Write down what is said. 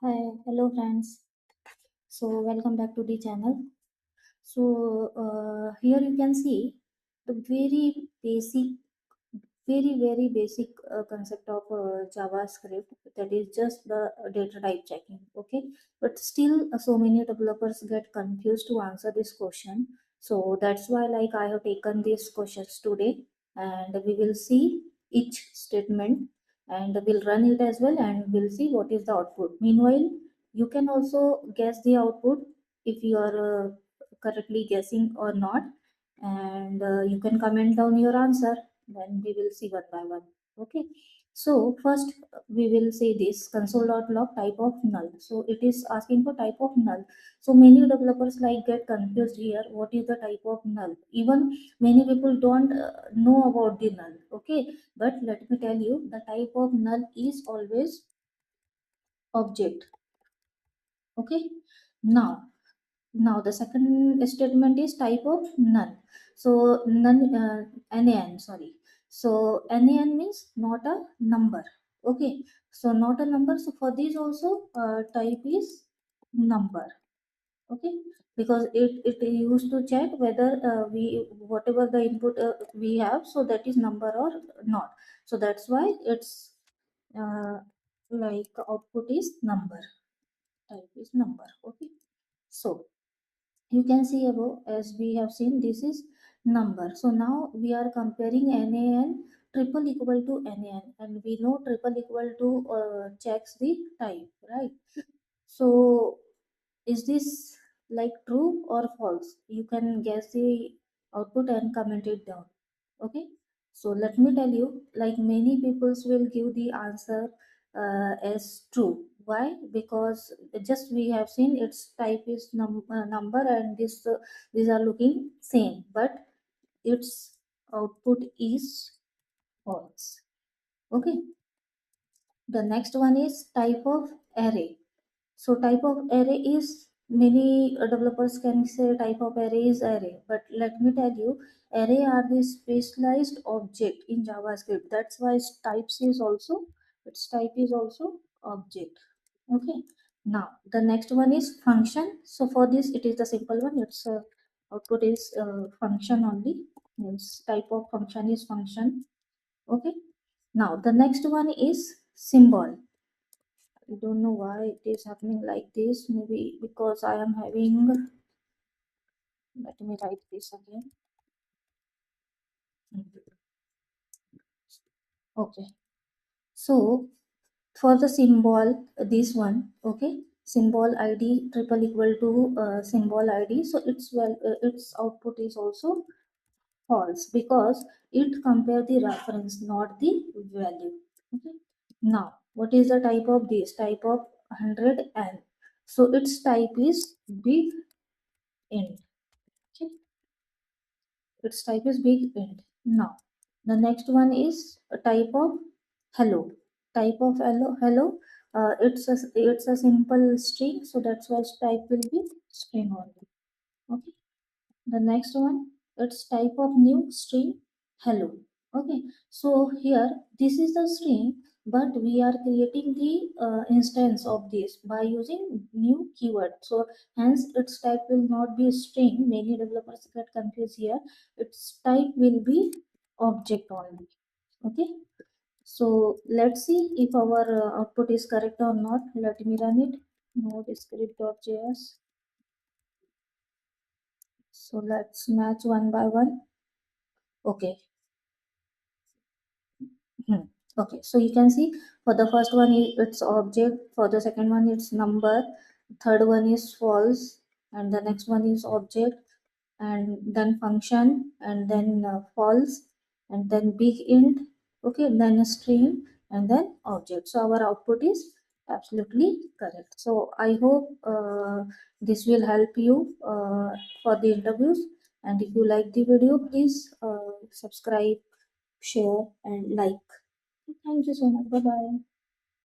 Hi, hello friends. So welcome back to the channel. So here you can see the very basic concept of JavaScript, that is just the data type checking. Okay, but still so many developers get confused to answer this question. So that's why like I have taken these questions today, and we will see each statement and we'll run it as well, and we'll see what is the output. Meanwhile, you can also guess the output if you are correctly guessing or not, and you can comment down your answer. Then we will see one by one. Okay, so first we will say this console.log type of null. So it is asking for type of null. So many developers like get confused here, what is the type of null. Even many people don't know about the null. Okay, but let me tell you, the type of null is always object. Okay, now the second statement is type of none. So none, nan, sorry. So nan means not a number. Okay, so not a number. So for this also type is number. Okay, because it used to check whether we whatever the input we have, so that is number or not. So that's why it's uh, like output is number, type is number. Okay, so you can see above, as we have seen, this is number. So now we are comparing nan triple equal to nan, and we know triple equal to checks the type, right? So is this like true or false? You can guess the output and comment it down. Okay, so let me tell you, like many peoples will give the answer as true. Why? Because just we have seen its type is number, and this these are looking same, but its output is false. Okay, the next one is type of array. So type of array is, many developers can say type of array is array, but let me tell you, array are the specialized object in JavaScript. That's why its type is also object. Okay, now the next one is function. So for this it is the simple one. Its output is function only, means type of function is function. Okay, now the next one is symbol. I don't know why it is happening like this. Maybe because I am having. Let me write this again. Okay. So for the symbol, this one. Okay. Symbol ID triple equal to symbol ID. So its output is also false, because it compare the reference, not the value. Okay. Now, what is the type of this? Type of 100n. So its type is big int. Okay. Its type is big int. Now the next one is a type of hello. Type of hello, it's a simple string, so that's why its type will be string only. Okay, the next one, it's type of new string hello. Okay, so here this is the string, but we are creating the instance of this by using new keyword. So hence its type will not be string. Many developers get confused here. Its type will be object only. Okay, so let's see if our output is correct or not. Let me run it. Node.script.js. So let's match one by one. Okay. Okay, so you can see, for the first one it's object, for the second one it's number, third one is false, and the next one is object, and then function, and then false, and then big int. Okay, then a string, and then object. So our output is absolutely correct. So I hope this will help you for the interviews. And if you like the video, please subscribe, share, and like. Thank you so much. Bye bye.